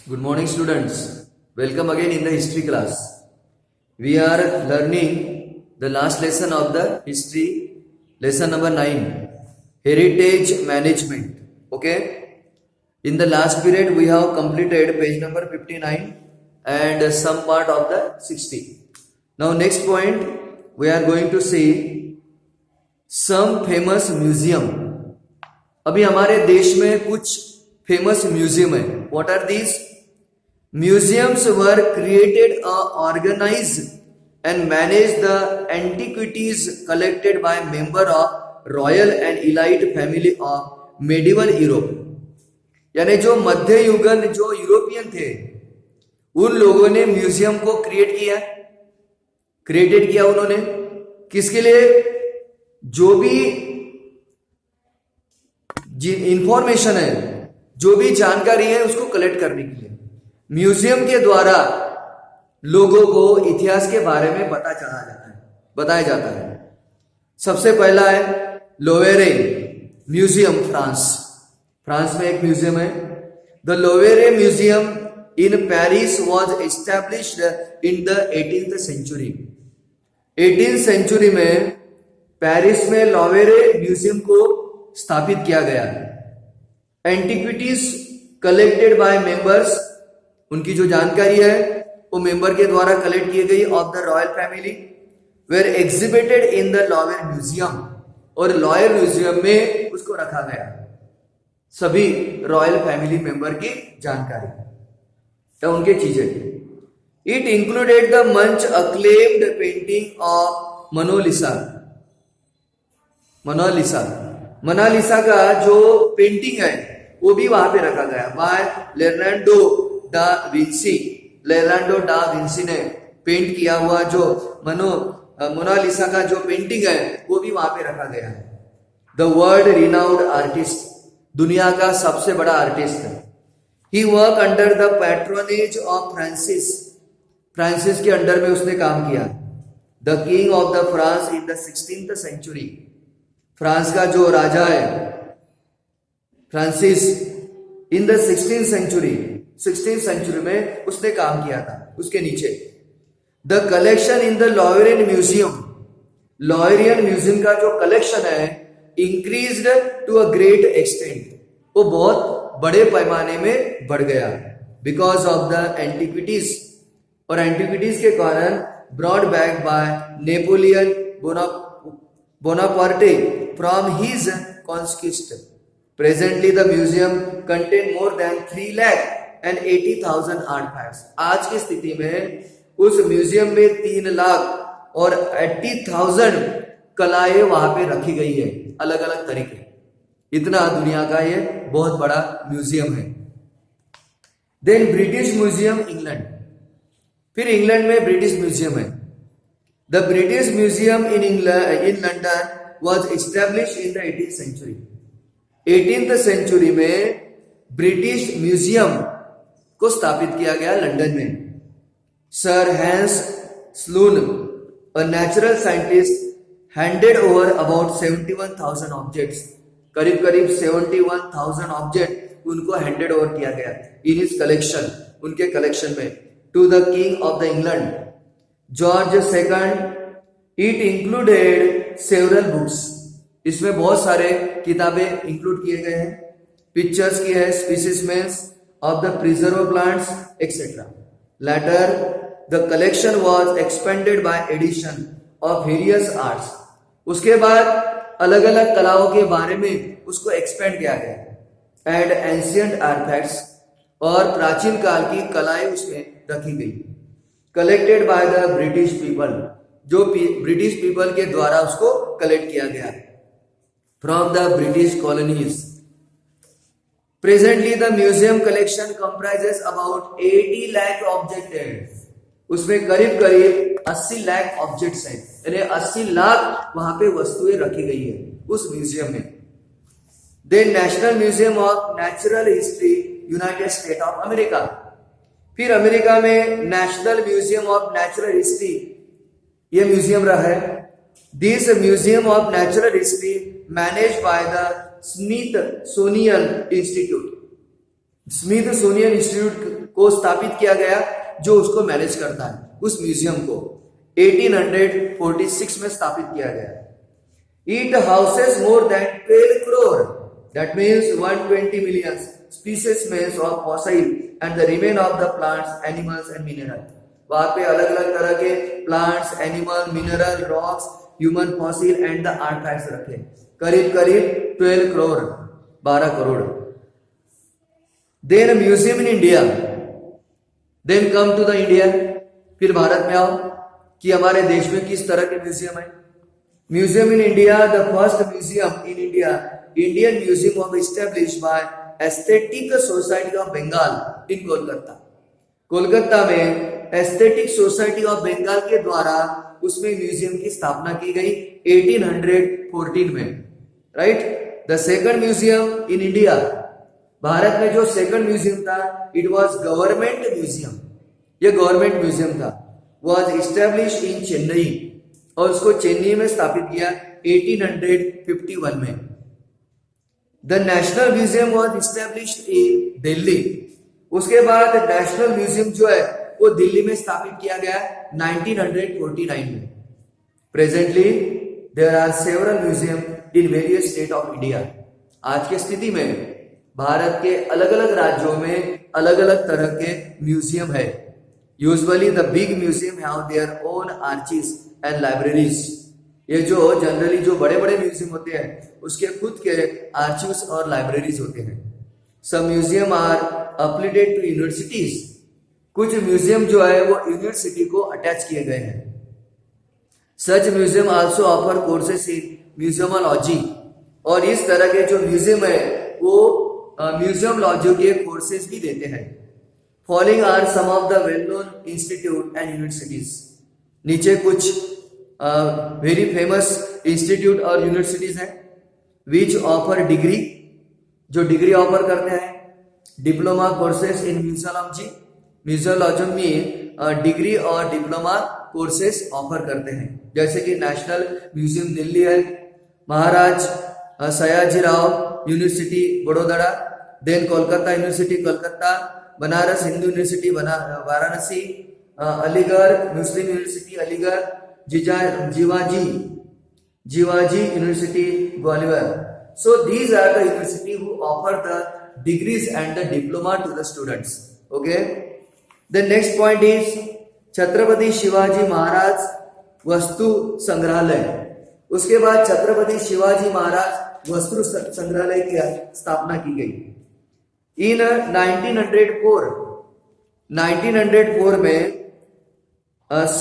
Good morning, students. Welcome again in the history class. We are learning the last lesson of the history, lesson number 9, heritage management. Okay. In the last period, we have completed page number 59 and some part of the 60. Now, next point, we are going to see some famous museum. अभी हमारे देश में कुछ famous museum है. What are these? Museums were created or organized and managed the antiquities collected by member of royal and elite family of medieval Europe. यानी जो मध्य युगन जो European थे उन लोगों ने म्यूजियम को क्रिएटेड किया उन्होंने किसके लिए? जो भी इंफॉर्मेशन है, जो भी जानकारी है उसको कलेक्ट करने के लिए म्यूजियम के द्वारा लोगों को इतिहास के बारे में बताया जाता है. सबसे पहला है लोवेरे म्यूजियम, फ्रांस में एक म्यूजियम है. The Louvre museum in Paris was established in the 18th century. 18th century में पेरिस में लोवेरे म्यूजियम को स्थापित किया गया. एंटिक्विटीज कलेक्टेड बाय मेंबर्स, उनकी जो जानकारी है वो मेंबर के द्वारा कलेक्ट की गई of the royal family were exhibited in the Louvre museum, और लॉयर म्यूजियम में उसको रखा गया. सभी रॉयल फैमिली मेंबर की जानकारी या उनके चीजें. It included the much acclaimed painting of Mona Lisa का जो पेंटिंग है वो भी वहां पे रखा गया बाय लियोनार्डो डा विंसी ने पेंट किया हुआ जो मोनालिसा का जो पेंटिंग है वो भी वहां पे रखा गया. द वर्ल्ड रिनाउंड आर्टिस्ट, दुनिया का सबसे बड़ा आर्टिस्ट है. He work under the patronage of Francis के अंडर में उसने काम किया. The king of the France in the 16th century, France का जो राजा है Francis in the 16th century में उसने काम किया था. उसके नीचे the collection in the Louvre museum का जो कलेक्शन है increased to a great extent, वो बहुत बड़े पैमाने में बढ़ गया बिकॉज ऑफ द एंटिक्विटीज, और एंटिक्विटीज के कारण brought back by Napoleon Bonaparte from his conquest. Presently the museum contain more than 3,80,000 artifacts. आज की स्थिति में उस म्यूजियम में 3 लाख और 80,000 कलाएं वहां पे रखी गई है, अलग अलग तरीके. इतना दुनिया का ये बहुत बड़ा म्यूजियम है. देन ब्रिटिश म्यूजियम इंग्लैंड, फिर इंग्लैंड में ब्रिटिश म्यूजियम है. The British museum in London was established in the 18th century. 18th century में ब्रिटिश म्यूजियम को स्थापित किया गया लंदन में. Sir Hans Sloane, a natural scientist, handed over about 71,000 objects, करीब 71,000 ऑब्जेक्ट उनको हैंडेड ओवर किया गया इन हिज कलेक्शन, उनके कलेक्शन में, to the king of the England George second. It included several books, इसमें बहुत सारे किताबें इंक्लूड किए गए हैं. पिक्चर्स की है, specimens of the preserve plants etcetera. Later the collection was expanded by addition of various arts. उसके बाद अलग अलग कलाओं के बारे में उसको एक्सपेंड किया गया. एंड एंशियंट आर्टिफैक्ट्स, और प्राचीन काल की कलाएं उसमें रखी गई. Collected by the British people, जो ब्रिटिश पीपल के द्वारा उसको कलेक्ट किया गया from the British colonies. Presently the museum collection comprises about 80 lakh object. उसमें करीब 80 लाख ऑब्जेक्ट्स हैं, यानी 80 लाख वहां पे वस्तुएं रखी गई है उस म्यूजियम में. Then National Museum of natural History United State of America, फिर अमेरिका में National Museum of natural History ये म्यूजियम रहा है. This museum of natural history manage by the Smithsonian Institute. Smithsonian Institute को स्थापित किया गया जो उसको मैनेज करता है, उस म्यूजियम को 1846 में स्थापित किया गया। It houses more than 12 crore, that means 120 million specimens of fossil and the remain of the plants, animals and mineral। वहां पे अलग अलग तरह के plants, animal, mineral, rocks, human fossil and the artefacts रखे, करीब करीब 12 crore, 12 crore. Then museum in India, then come to the India, फिर भारत में आओ कि हमारे देश में किस तरह के म्यूजियम है। Museum in India, the first museum in India, Indian museum of established by Asiatic Society of Bengal in Kolkata. Kolkata में एस्थेटिक सोसाइटी ऑफ बंगाल के द्वारा उसमें म्यूजियम की स्थापना की गई 1814 में, right. The second museum in India, Bharat में जो सेकंड म्यूजियम था, इट वाज गवर्नमेंट म्यूजियम, ये गवर्नमेंट म्यूजियम था, वाज एस्टैब्लिश्ड इन चेन्नई, और उसको चेन्नई में स्थापित किया 1851 में। The national museum was established इन दिल्ली, उसके बाद नेशनल म्यूजियम जो है वो दिल्ली में स्थापित किया गया 1949 में। Presently there are several museum in various state of India. आज की स्थिति में भारत के अलग अलग राज्यों में अलग अलग तरह के म्यूजियम है। Usually the big museum have their own arches and libraries. ये जो जनरली जो बड़े बड़े म्यूजियम होते हैं उसके खुद के आर्चिव्स और लाइब्रेरीज होते हैं। Some museum are affiliated to universities, कुछ म्यूजियम जो है वो यूनिवर्सिटी को अटैच किए गए हैं। Such museum also offer courses in museology, और इस तरह के जो म्यूजियम है वो म्यूजियमोलॉजी के कोर्सेस भी देते हैं। Following are some of the well known institute and universities, नीचे कुछ वेरी फेमस इंस्टीट्यूट और यूनिवर्सिटीज हैं विच ऑफर डिग्री, जो डिग्री ऑफर करते हैं। Diploma courses in museology, museology में डिग्री और डिप्लोमा कोर्सेस ऑफर करते हैं, जैसे कि नेशनल म्यूजियम दिल्ली है, Maharaj Sayajirao university Vadodara, then Kolkata university Kolkata, Banaras Hindu university Varanasi, Aligarh Muslim university Aligarh, Jiwaji university Gwalior. So these are the university who offer the degrees and the diploma to the students. Okay. The next point is Chhatrapati Shivaji Maharaj Vastu Sangrahalaya. उसके बाद छत्रपति शिवाजी महाराज वस्तु संग्रहालय की स्थापना की गई। इन 1904 में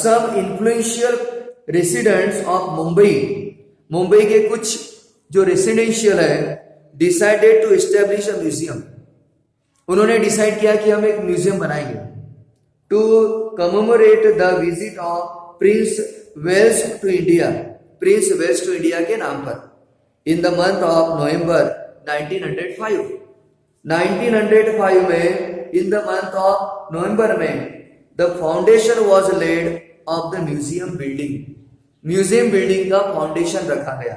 some influential residents of Mumbai के कुछ जो रेसिडेंशियल है decided to establish a museum, उन्होंने डिसाइड किया कि हम एक म्यूजियम बनाएंगे to commemorate the visit of prince Wales to India, prince Wales to India के नाम पर, in the month of November 1905। 1905 में in the month of November में the foundation was laid of the museum building, museum building का foundation रखा गया।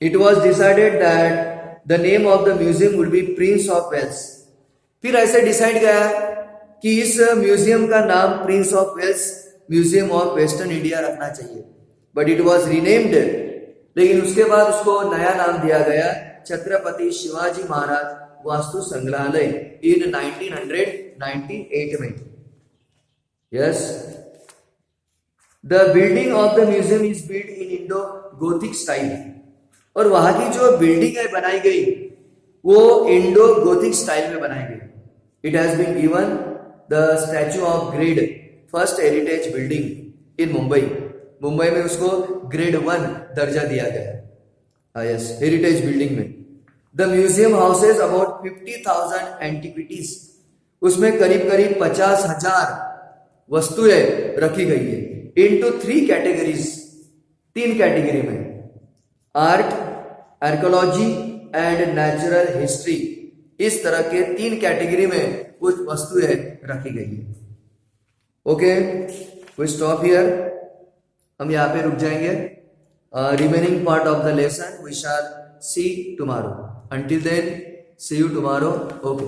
It was decided that the name of the museum would be Prince of Wales। फिर ऐसे decide गया कि इस museum का नाम Prince of Wales Museum of Western India रखना चाहिए, बट इट वॉज रीनेम्ड, लेकिन उसके बाद उसको नया नाम दिया गया छत्रपति शिवाजी महाराज वास्तु संग्रहालय इन 1998 में। Yes, the building of the museum is build in Indo Gothic style, और वहां की जो बिल्डिंग है बनाई गई वो इंडो गोथिक स्टाइल में बनाई गई। It has been given the statue of grade first heritage building in Mumbai में उसको ग्रेड 1 दर्जा दिया गया। यस, हेरिटेज बिल्डिंग में। The museum houses about 50,000 antiquities, उसमें करीब 50,000 वस्तुएं रखी गई है इनटू 3 कैटेगरीज, 3 कैटेगरी में, art, archaeology and natural history, इस तरह के 3 कैटेगरी में कुछ वस्तुएं रखी गई है। ओके, वी स्टॉप हियर, हम यहाँ पे रुक जाएंगे। Remaining part of the lesson we shall see tomorrow. Until then, see you tomorrow. Okay.